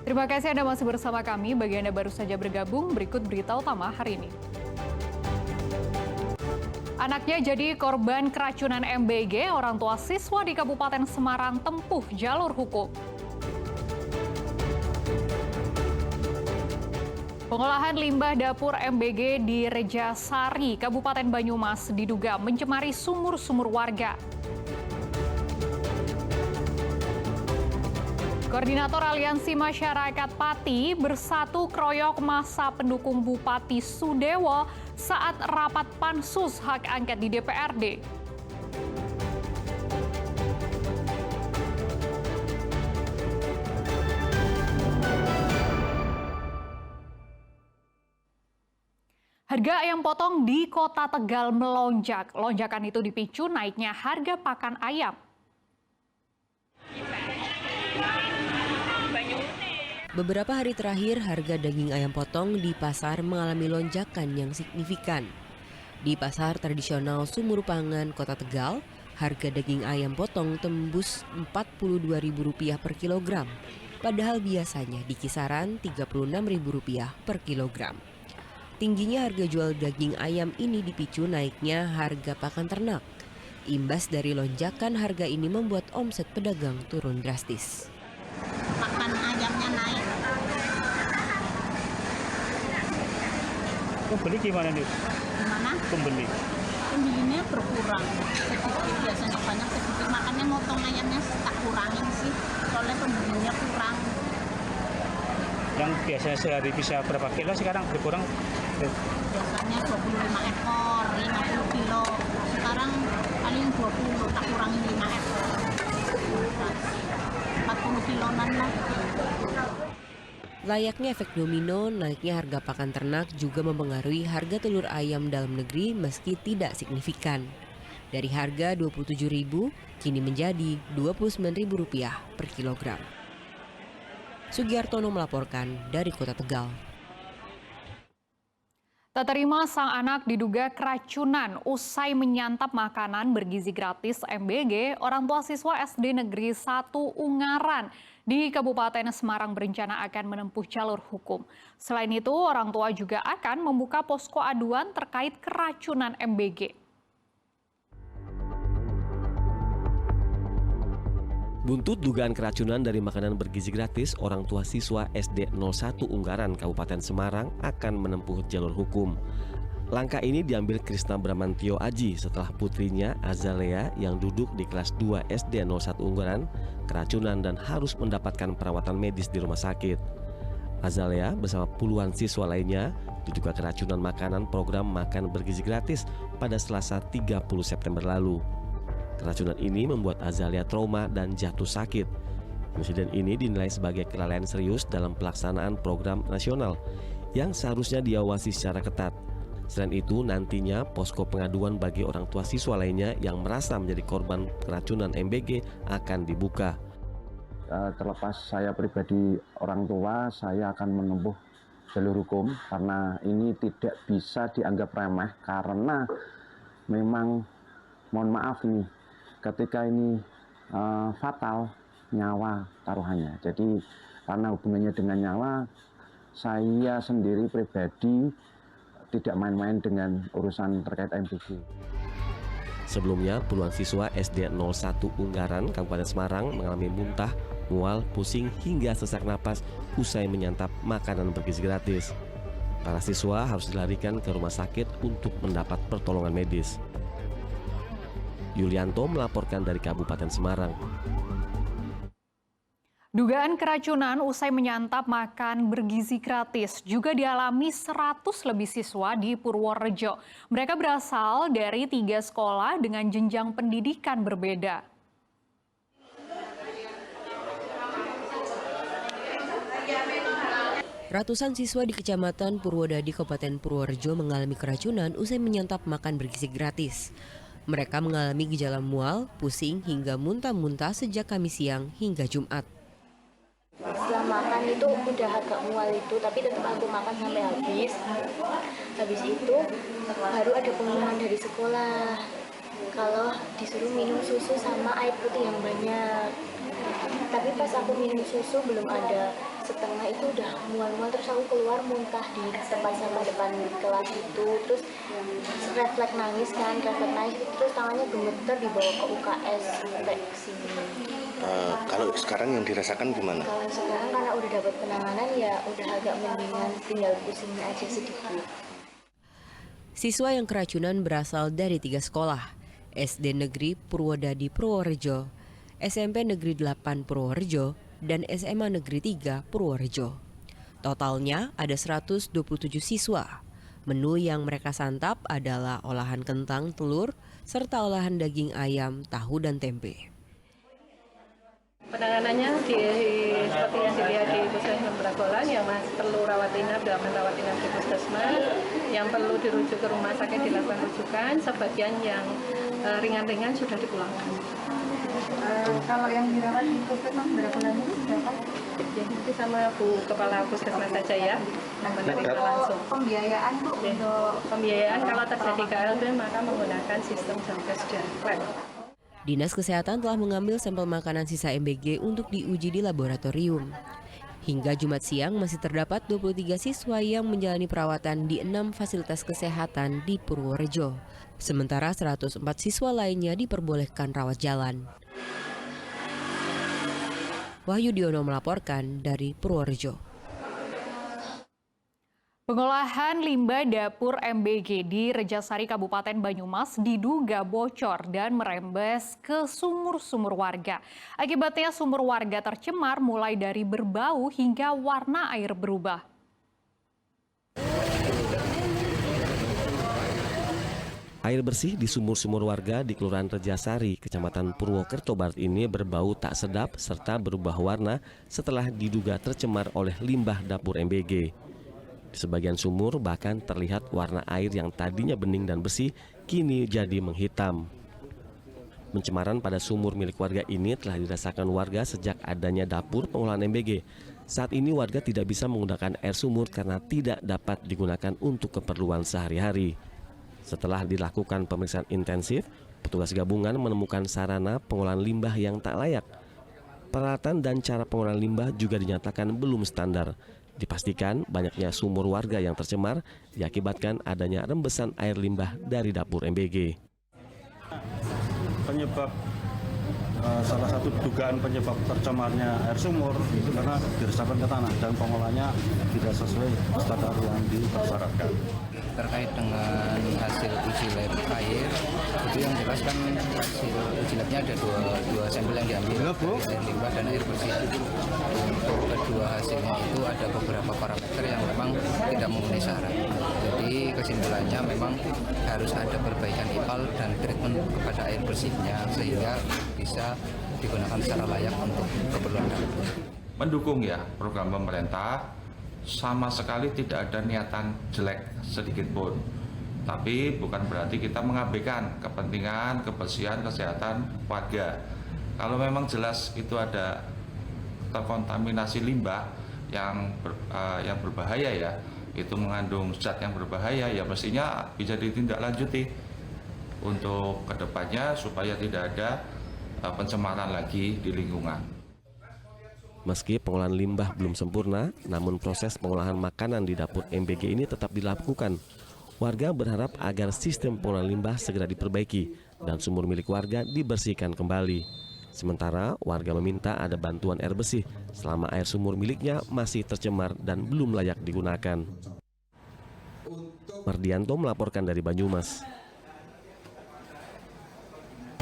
Terima kasih Anda masih bersama kami. Bagi Anda baru saja bergabung, berikut berita utama hari ini. Anaknya jadi korban keracunan MBG, orang tua siswa di Kabupaten Semarang tempuh jalur hukum. Pengolahan limbah dapur MBG di Rejasari, Kabupaten Banyumas diduga mencemari sumur-sumur warga. Koordinator Aliansi Masyarakat Pati bersatu kroyok massa pendukung Bupati Sudewo saat rapat pansus hak angket di DPRD. Harga ayam potong di Kota Tegal melonjak. Lonjakan itu dipicu naiknya harga pakan ayam. Beberapa hari terakhir, harga daging ayam potong di pasar mengalami lonjakan yang signifikan. Di pasar tradisional Sumur Pangan, Kota Tegal, harga daging ayam potong tembus Rp42.000 per kilogram, padahal biasanya di kisaran Rp36.000 per kilogram. Tingginya harga jual daging ayam ini dipicu naiknya harga pakan ternak. Imbas dari lonjakan harga ini membuat omset pedagang turun drastis. Pakan ayamnya naik. Pembeli gimana nih? Gimana? Pembelinya berkurang sedikit, biasanya banyak sedikit, makanya motong ayamnya tak kurangin sih, soalnya pembelinya kurang. Yang biasanya sehari bisa berapa kilo sekarang berkurang? Biasanya 25 ekor, 50 kilo, sekarang paling 20, tak kurangin 5 ekor. 40 kiloan lah. Layaknya efek domino, naiknya harga pakan ternak juga mempengaruhi harga telur ayam dalam negeri meski tidak signifikan. Dari harga Rp27.000 kini menjadi Rp29.000 per kilogram. Sugiartono melaporkan dari Kota Tegal. Tak terima sang anak diduga keracunan usai menyantap makanan bergizi gratis MBG, orang tua siswa SD Negeri 1 Ungaran di Kabupaten Semarang berencana akan menempuh jalur hukum. Selain itu, orang tua juga akan membuka posko aduan terkait keracunan MBG. Buntut dugaan keracunan dari makanan bergizi gratis, orang tua siswa SD 01 Ungaran, Kabupaten Semarang akan menempuh jalur hukum. Langkah ini diambil Krisna Bramantio Aji setelah putrinya Azalea yang duduk di kelas 2 SD 01 Ungaran keracunan dan harus mendapatkan perawatan medis di rumah sakit. Azalea bersama puluhan siswa lainnya diduga keracunan makanan program makan bergizi gratis pada Selasa 30 September lalu. Keracunan ini membuat Azalea trauma dan jatuh sakit. Insiden ini dinilai sebagai kelalaian serius dalam pelaksanaan program nasional yang seharusnya diawasi secara ketat. Selain itu, nantinya posko pengaduan bagi orang tua siswa lainnya yang merasa menjadi korban keracunan MBG akan dibuka. Terlepas saya pribadi orang tua, saya akan menempuh jalur hukum karena ini tidak bisa dianggap remeh karena memang mohon maaf nih, ketika ini fatal, nyawa taruhannya. Jadi karena hubungannya dengan nyawa, saya sendiri pribadi tidak main-main dengan urusan terkait MBG. Sebelumnya, puluhan siswa SD 01 Ungaran, Kabupaten Semarang mengalami muntah, mual, pusing hingga sesak napas usai menyantap makanan bergizi gratis. Para siswa harus dilarikan ke rumah sakit untuk mendapat pertolongan medis. Yulianto melaporkan dari Kabupaten Semarang. Dugaan keracunan usai menyantap makan bergizi gratis juga dialami 100 lebih siswa di Purworejo. Mereka berasal dari 3 sekolah dengan jenjang pendidikan berbeda. Ratusan siswa di Kecamatan Purwodadi, Kabupaten Purworejo mengalami keracunan usai menyantap makan bergizi gratis. Mereka mengalami gejala mual, pusing, hingga muntah-muntah sejak Kamis siang hingga Jumat. Setelah makan itu udah agak mual itu, tapi tetap aku makan sampai habis. Habis itu baru ada pengumuman dari sekolah. kalau disuruh minum susu sama air putih yang banyak. Tapi pas aku minum susu belum ada setengah itu udah mual-mual, terus aku keluar muntah di tempat sampah depan kelas itu, terus refleks nangis, terus tangannya gemeter dibawa ke UKS sampai sini. Kalau sekarang yang dirasakan gimana? Kalau sekarang karena udah dapat penanganan ya udah agak mendingan, tinggal pusingnya aja sedikit. Siswa yang keracunan berasal dari 3 sekolah, SD Negeri Purwodadi Purworejo, SMP Negeri 8 Purworejo, dan SMA Negeri 3 Purworejo. Totalnya ada 127 siswa. Menu yang mereka santap adalah olahan kentang telur, serta olahan daging ayam, tahu, dan tempe. Penanganannya seperti yang dilihat di Puskesmas Bragolan, yang perlu rawat inap dilakukan rawat inap di Puskesmas, yang perlu dirujuk ke rumah sakit dilakukan rujukan, sebagian yang ringan-ringan sudah dipulangkan. Kalau yang dirawat di Puskesmas Bragolan itu berapa? Ya, nanti sama Bu Kepala Puskesmas saja ya, yang menerima langsung. Pembiayaan Bu untuk Pembiayaan kalau terjadi KLB maka menggunakan sistem Jamkes dan Klep. Dinas Kesehatan telah mengambil sampel makanan sisa MBG untuk diuji di laboratorium. Hingga Jumat siang masih terdapat 23 siswa yang menjalani perawatan di 6 fasilitas kesehatan di Purworejo. Sementara 104 siswa lainnya diperbolehkan rawat jalan. Wahyu Diono melaporkan dari Purworejo. Pengolahan limbah dapur MBG di Rejasari Kabupaten Banyumas diduga bocor dan merembes ke sumur-sumur warga. Akibatnya sumur warga tercemar mulai dari berbau hingga warna air berubah. Air bersih di sumur-sumur warga di Kelurahan Rejasari, Kecamatan Purwokerto Barat ini berbau tak sedap serta berubah warna setelah diduga tercemar oleh limbah dapur MBG. Di sebagian sumur bahkan terlihat warna air yang tadinya bening dan bersih kini jadi menghitam. Pencemaran pada sumur milik warga ini telah dirasakan warga sejak adanya dapur pengolahan MBG. Saat ini warga tidak bisa menggunakan air sumur karena tidak dapat digunakan untuk keperluan sehari-hari. Setelah dilakukan pemeriksaan intensif, petugas gabungan menemukan sarana pengolahan limbah yang tak layak. Peralatan dan cara pengolahan limbah juga dinyatakan belum standar. Dipastikan banyaknya sumur warga yang tercemar diakibatkan adanya rembesan air limbah dari dapur MBG. Penyebab salah satu dugaan penyebab tercemarnya air sumur itu karena diresapkan ke tanah dan pengolahannya tidak sesuai standar yang disyaratkan. Terkait dengan hasil uji lab air, itu yang jelas kan hasil uji labnya ada dua sampel yang diambil, air limbah dan air bersih. Untuk kedua hasilnya itu ada beberapa parameter yang memang tidak memenuhi syarat. Jadi kesimpulannya memang harus ada perbaikan IPAL dan treatment kepada air bersihnya sehingga bisa digunakan secara layak untuk keperluan dapur. Mendukung ya program pemerintah, sama sekali tidak ada niatan jelek sedikit pun. Tapi bukan berarti kita mengabaikan kepentingan, kebersihan, kesehatan warga. Kalau memang jelas itu ada terkontaminasi limbah yang berbahaya ya, itu mengandung zat yang berbahaya ya mestinya bisa ditindaklanjuti untuk kedepannya supaya tidak ada pencemaran lagi di lingkungan. Meski pengolahan limbah belum sempurna, namun proses pengolahan makanan di dapur MBG ini tetap dilakukan. Warga berharap agar sistem pengolahan limbah segera diperbaiki dan sumur milik warga dibersihkan kembali. Sementara warga meminta ada bantuan air bersih selama air sumur miliknya masih tercemar dan belum layak digunakan. Mardianto melaporkan dari Banyumas.